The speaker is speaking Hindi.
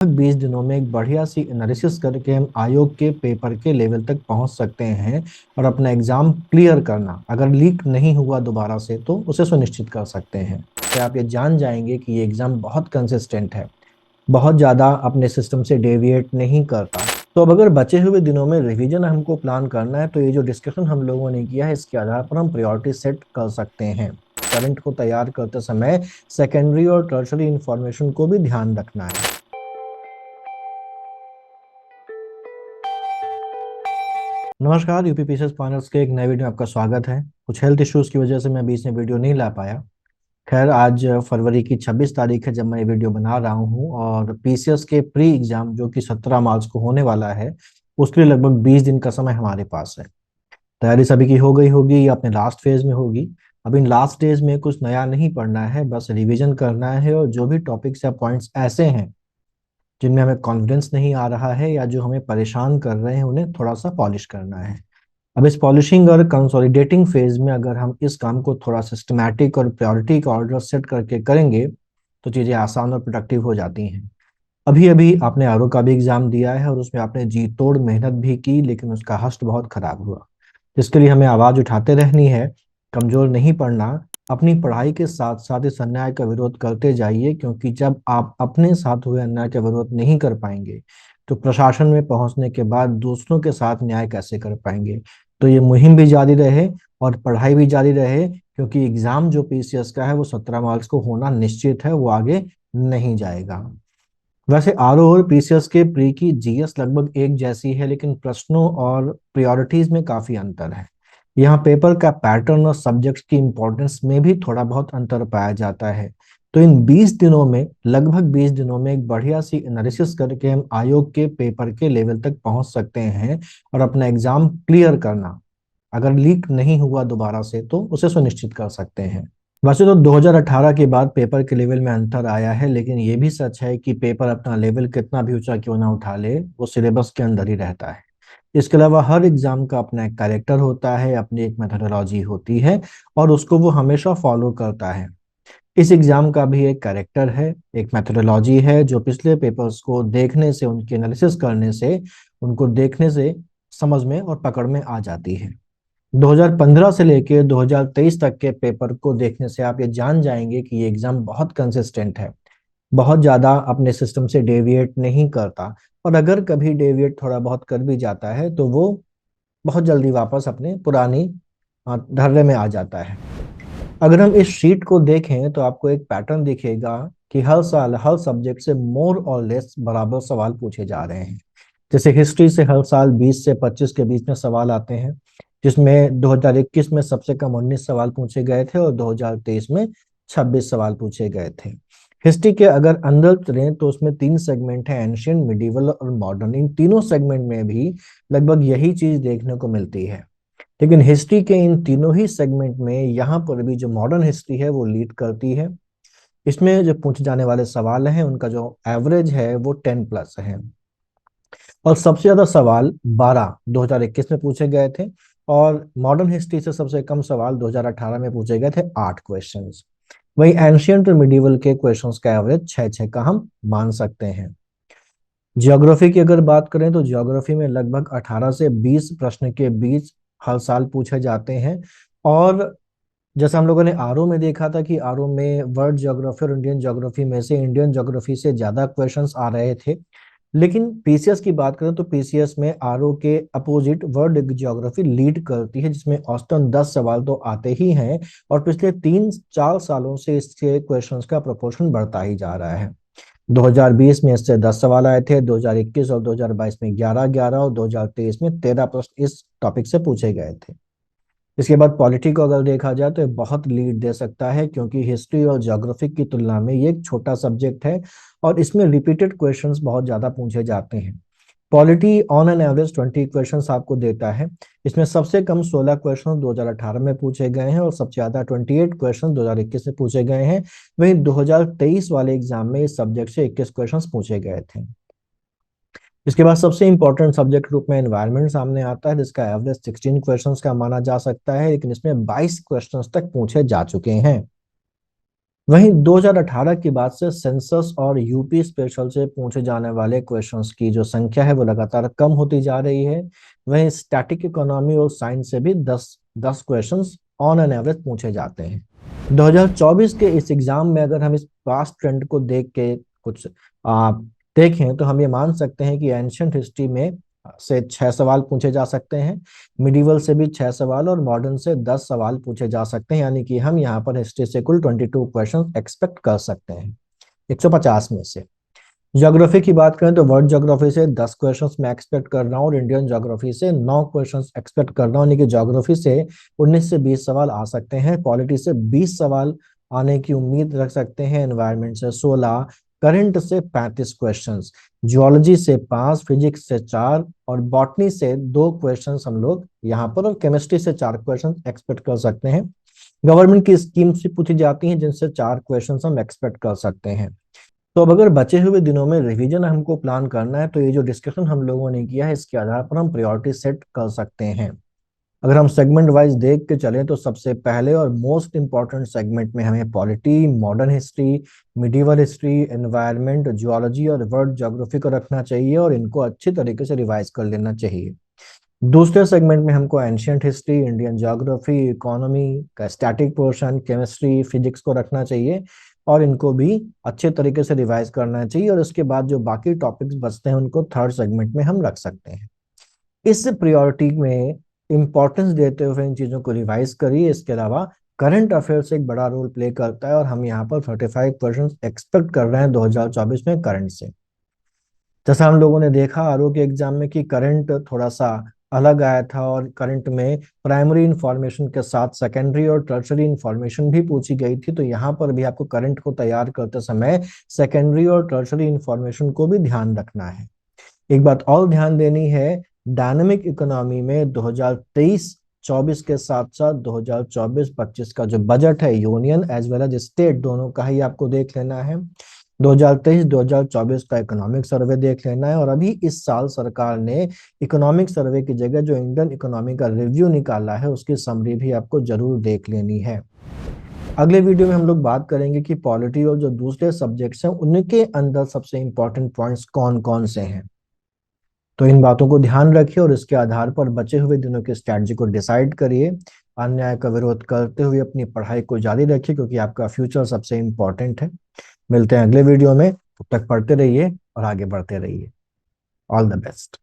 20 दिनों में एक बढ़िया सी एनालिसिस करके हम आयोग के पेपर के लेवल तक पहुंच सकते हैं और अपना एग्जाम क्लियर करना, अगर लीक नहीं हुआ दोबारा से तो उसे सुनिश्चित कर सकते हैं। तो आप ये जान जाएंगे कि ये एग्जाम बहुत कंसिस्टेंट है, बहुत ज़्यादा अपने सिस्टम से डेविएट नहीं करता। तो अब अगर बचे हुए दिनों में रिवीजन हमको प्लान करना है तो ये जो डिस्कशन हम लोगों ने किया है इसके आधार पर हम प्रायोरिटी सेट कर सकते हैं। करंट को तैयार करते समय सेकेंडरी और टर्शरी इंफॉर्मेशन को भी ध्यान रखना है। नमस्कार, यूपी पीसीएस प्लानर्स के एक नए वीडियो में आपका स्वागत है। कुछ हेल्थ इश्यूज की वजह से मैं बीच में वीडियो नहीं ला पाया। खैर, आज फरवरी की 26 तारीख है जब मैं ये वीडियो बना रहा हूँ और पीसीएस के प्री एग्जाम जो कि 17 मार्च को होने वाला है, उसके लिए लगभग 20 दिन का समय हमारे पास है। तैयारी सभी की हो गई होगी या अपने लास्ट फेज में होगी। अब इन लास्ट डेज में कुछ नया नहीं पढ़ना है, बस रिवीजन करना है और जो भी टॉपिक्स या पॉइंट्स ऐसे हैं जिनमें हमें कॉन्फिडेंस नहीं आ रहा है या जो हमें परेशान कर रहे हैं उन्हें थोड़ा सा पॉलिश करना है। अब इस पॉलिशिंग और कंसोलिडेटिंग फेज में अगर हम इस काम को थोड़ा सिस्टमैटिक और प्रायोरिटी का ऑर्डर सेट करके करेंगे तो चीज़ें आसान और प्रोडक्टिव हो जाती हैं। अभी अभी आपने आरओ का भी एग्जाम दिया है और उसमें आपने जी तोड़ मेहनत भी की, लेकिन उसका हश्र बहुत खराब हुआ। जिसके लिए हमें आवाज उठाते रहनी है, कमजोर नहीं पड़ना। अपनी पढ़ाई के साथ साथ इस अन्याय का विरोध करते जाइए, क्योंकि जब आप अपने साथ हुए अन्याय का विरोध नहीं कर पाएंगे तो प्रशासन में पहुंचने के बाद दूसरों के साथ न्याय कैसे कर पाएंगे। तो ये मुहिम भी जारी रहे और पढ़ाई भी जारी रहे, क्योंकि एग्जाम जो पीसीएस का है वो 17 मार्च को होना निश्चित है, वो आगे नहीं जाएगा। वैसे आरओ और पीसीएस के प्री की जीएस लगभग एक जैसी है, लेकिन प्रश्नों और प्रायोरिटीज में काफी अंतर है। यहाँ पेपर का पैटर्न और सब्जेक्ट्स की इंपॉर्टेंस में भी थोड़ा बहुत अंतर पाया जाता है। तो इन 20 दिनों में, लगभग 20 दिनों में एक बढ़िया सी एनालिसिस करके हम आयोग के पेपर के लेवल तक पहुंच सकते हैं और अपना एग्जाम क्लियर करना, अगर लीक नहीं हुआ दोबारा से तो उसे सुनिश्चित कर सकते हैं। वैसे तो 2018 के बाद पेपर के लेवल में अंतर आया है, लेकिन ये भी सच है कि पेपर अपना लेवल कितना भी ऊंचा क्यों ना उठा ले, वो सिलेबस के अंदर ही रहता है। इसके अलावा हर एग्जाम का अपना एक कैरेक्टर होता है, अपनी एक मेथोडोलॉजी होती है और उसको वो हमेशा फॉलो करता है। इस एग्जाम का भी एक कैरेक्टर है, एक मेथोडोलॉजी है जो पिछले पेपर्स को देखने से, उनके एनालिसिस करने से, उनको देखने से समझ में और पकड़ में आ जाती है। 2015 से लेके 2023 तक के पेपर को देखने से आप ये जान जाएंगे कि ये एग्जाम बहुत कंसिस्टेंट है, बहुत ज्यादा अपने सिस्टम से डेविएट नहीं करता। और अगर कभी डेविएट थोड़ा बहुत कर भी जाता है तो वो बहुत जल्दी वापस अपने पुरानी ढर्रे में आ जाता है। अगर हम इस शीट को देखें तो आपको एक पैटर्न दिखेगा कि हर साल हर सब्जेक्ट से मोर और लेस बराबर सवाल पूछे जा रहे हैं। जैसे हिस्ट्री से हर साल 20 से 25 के बीच में सवाल आते हैं, जिसमें 2021 में सबसे कम 19 सवाल पूछे गए थे और 2023 में 26 सवाल पूछे गए थे। हिस्ट्री के अगर अंदर चलें तो उसमें 3 सेगमेंट है, एंशियंट, मिडिवल और मॉडर्न। इन तीनों सेगमेंट में भी लगभग यही चीज देखने को मिलती है। लेकिन हिस्ट्री के इन तीनों ही सेगमेंट में यहाँ पर भी जो मॉडर्न हिस्ट्री है वो लीड करती है। इसमें जो पूछे जाने वाले सवाल हैं उनका जो एवरेज है वो 10+ है। और सबसे ज्यादा सवाल 12 2021 में पूछे गए थे और मॉडर्न हिस्ट्री से सबसे कम सवाल 2018 में पूछे गए थे, 8 क्वेश्चंस। वहीं एंशियंट और मिडिवल के क्वेश्चंस का एवरेज 6-6 का हम मान सकते हैं। ज्योग्राफी की अगर बात करें तो ज्योग्राफी में लगभग 18 से 20 प्रश्न के बीच हर साल पूछे जाते हैं। और जैसा हम लोगों ने आरओ में देखा था कि आरओ में वर्ल्ड ज्योग्राफी और इंडियन ज्योग्राफी में से इंडियन ज्योग्राफी से ज्यादा क्वेश्चंस आ रहे थे। लेकिन पीसीएस की बात करें तो पीसीएस में आरओ के अपोजिट वर्ल्ड ज्योग्राफी लीड करती है, जिसमें औसतन 10 सवाल तो आते ही हैं और पिछले 3-4 सालों से इसके क्वेश्चंस का प्रोपोर्शन बढ़ता ही जा रहा है। 2020 में इससे 10 सवाल आए थे, 2021 और 2022 में 11-11 और 2023 में 13 प्रश्न इस टॉपिक से पूछे गए थे। इसके बाद पॉलिटी को अगर देखा जाए तो ये बहुत लीड दे सकता है, क्योंकि हिस्ट्री और ज्योग्राफी की तुलना में ये एक छोटा सब्जेक्ट है और इसमें रिपीटेड क्वेश्चंस बहुत ज्यादा पूछे जाते हैं। Polity on an average 20 questions आपको देता है। इसमें सबसे कम 16 क्वेश्चन 2018 में पूछे गए हैं और सबसे ज्यादा 28 क्वेश्चन 2021 में पूछे गए हैं। वहीं 2023 वाले एग्जाम में इस सब्जेक्ट से 21 क्वेश्चन पूछे गए थे। इसके बाद सबसे इंपॉर्टेंट सब्जेक्ट रूप में एनवायरनमेंट सामने आता है, जिसका एवरेज 16 क्वेश्चंस का माना जा सकता है, लेकिन इसमें 22 क्वेश्चंस तक पूछे जा चुके हैं। वहीं 2018 के बाद से सेंसस और यूपी स्पेशल से पूछे जाने वाले क्वेश्चंस की जो संख्या है वो लगातार कम होती जा रही है। वहीं स्टैटिक इकोनॉमी और साइंस से भी 10 क्वेश्चंस ऑन एन एवरेज पूछे जाते हैं। 2024 के इस एग्जाम में अगर हम इस पास्ट ट्रेंड को देख के कुछ आ, देखें तो हम ये मान सकते हैं कि एंशियंट हिस्ट्री में से 6 सवाल पूछे जा सकते हैं, मिडिवल से भी 6 सवाल और मॉडर्न से 10 सवाल पूछे जा सकते हैं, यानी कि हम यहाँ पर हिस्ट्री से कुल 22 क्वेश्चन एक्सपेक्ट कर सकते हैं 150 में से। ज्योग्राफी की बात करें तो वर्ल्ड ज्योग्राफी से 10 क्वेश्चंस मैं एक्सपेक्ट कर रहा हूँ और इंडियन ज्योग्राफी से 9 क्वेश्चंस एक्सपेक्ट कर रहा हूँ, यानी कि ज्योग्राफी से 19 से 20 सवाल आ सकते हैं, पॉलिटी से 20 सवाल आने की उम्मीद रख सकते हैं, एनवायरनमेंट से 16, करंट से 35 क्वेश्चंस, जियोलॉजी से 5, फिजिक्स से 4 और बॉटनी से 2 क्वेश्चंस हम लोग यहाँ पर, और केमिस्ट्री से 4 क्वेश्चन एक्सपेक्ट कर सकते हैं। गवर्नमेंट की स्कीम से पूछी जाती हैं जिनसे 4 क्वेश्चन हम एक्सपेक्ट कर सकते हैं। तो अब अगर बचे हुए दिनों में रिवीजन हमको प्लान करना है तो ये जो डिस्कशन हम लोगों ने किया है इसके आधार पर हम प्रायोरिटी सेट कर सकते हैं। अगर हम सेगमेंट वाइज देख के चलें तो सबसे पहले और मोस्ट इंपॉर्टेंट सेगमेंट में हमें polity, modern history, medieval history, environment, geology और वर्ल्ड ज्योग्राफी को रखना चाहिए और इनको अच्छी तरीके से रिवाइज कर लेना चाहिए। दूसरे सेगमेंट में हमको ancient history, Indian geography, economy का स्टैटिक पोर्शन, केमिस्ट्री, फिजिक्स को रखना चाहिए और इनको भी अच्छे तरीके से रिवाइज करना चाहिए, और उसके बाद जो बाकी टॉपिक्स बचते हैं उनको थर्ड सेगमेंट में हम रख सकते हैं। इस प्रायोरिटी में इंपॉर्टेंस देते हुए इन चीजों को रिवाइज करिए। इसके अलावा करंट अफेयर्स एक बड़ा रोल प्ले करता है और हम यहाँ पर 35% एक्सपेक्ट कर रहे हैं 2024 में करंट से। जैसा हम लोगों ने देखा आरओ के एग्जाम में कि करंट थोड़ा सा अलग आया था और करंट में प्राइमरी इंफॉर्मेशन के साथ सेकेंडरी और टर्शरी इंफॉर्मेशन भी पूछी गई थी, तो यहाँ पर भी आपको करंट को तैयार करते समय सेकेंडरी और टर्शरी इंफॉर्मेशन को भी ध्यान रखना है। एक बात और ध्यान देनी है, डायनेमिक इकोनॉमी में 2023-24 के साथ साथ 2024-25 का जो बजट है union as well as state दोनों का ही आपको देख लेना है। 2023-2024 का इकोनॉमिक सर्वे देख लेना है, और अभी इस साल सरकार ने इकोनॉमिक सर्वे की जगह जो इंडियन इकोनॉमी का रिव्यू निकाला है उसकी समरी भी आपको जरूर देख लेनी है। अगले वीडियो में हम लोग बात करेंगे कि पॉलिटी और जो दूसरे सब्जेक्ट्स हैं उनके अंदर सबसे इंपॉर्टेंट पॉइंट्स कौन कौन से हैं। तो इन बातों को ध्यान रखिए और इसके आधार पर बचे हुए दिनों की स्ट्रैटेजी को डिसाइड करिए। अन्याय का विरोध करते हुए अपनी पढ़ाई को जारी रखिए क्योंकि आपका फ्यूचर सबसे इंपॉर्टेंट है। मिलते हैं अगले वीडियो में, तब तक पढ़ते रहिए और आगे बढ़ते रहिए। All the best.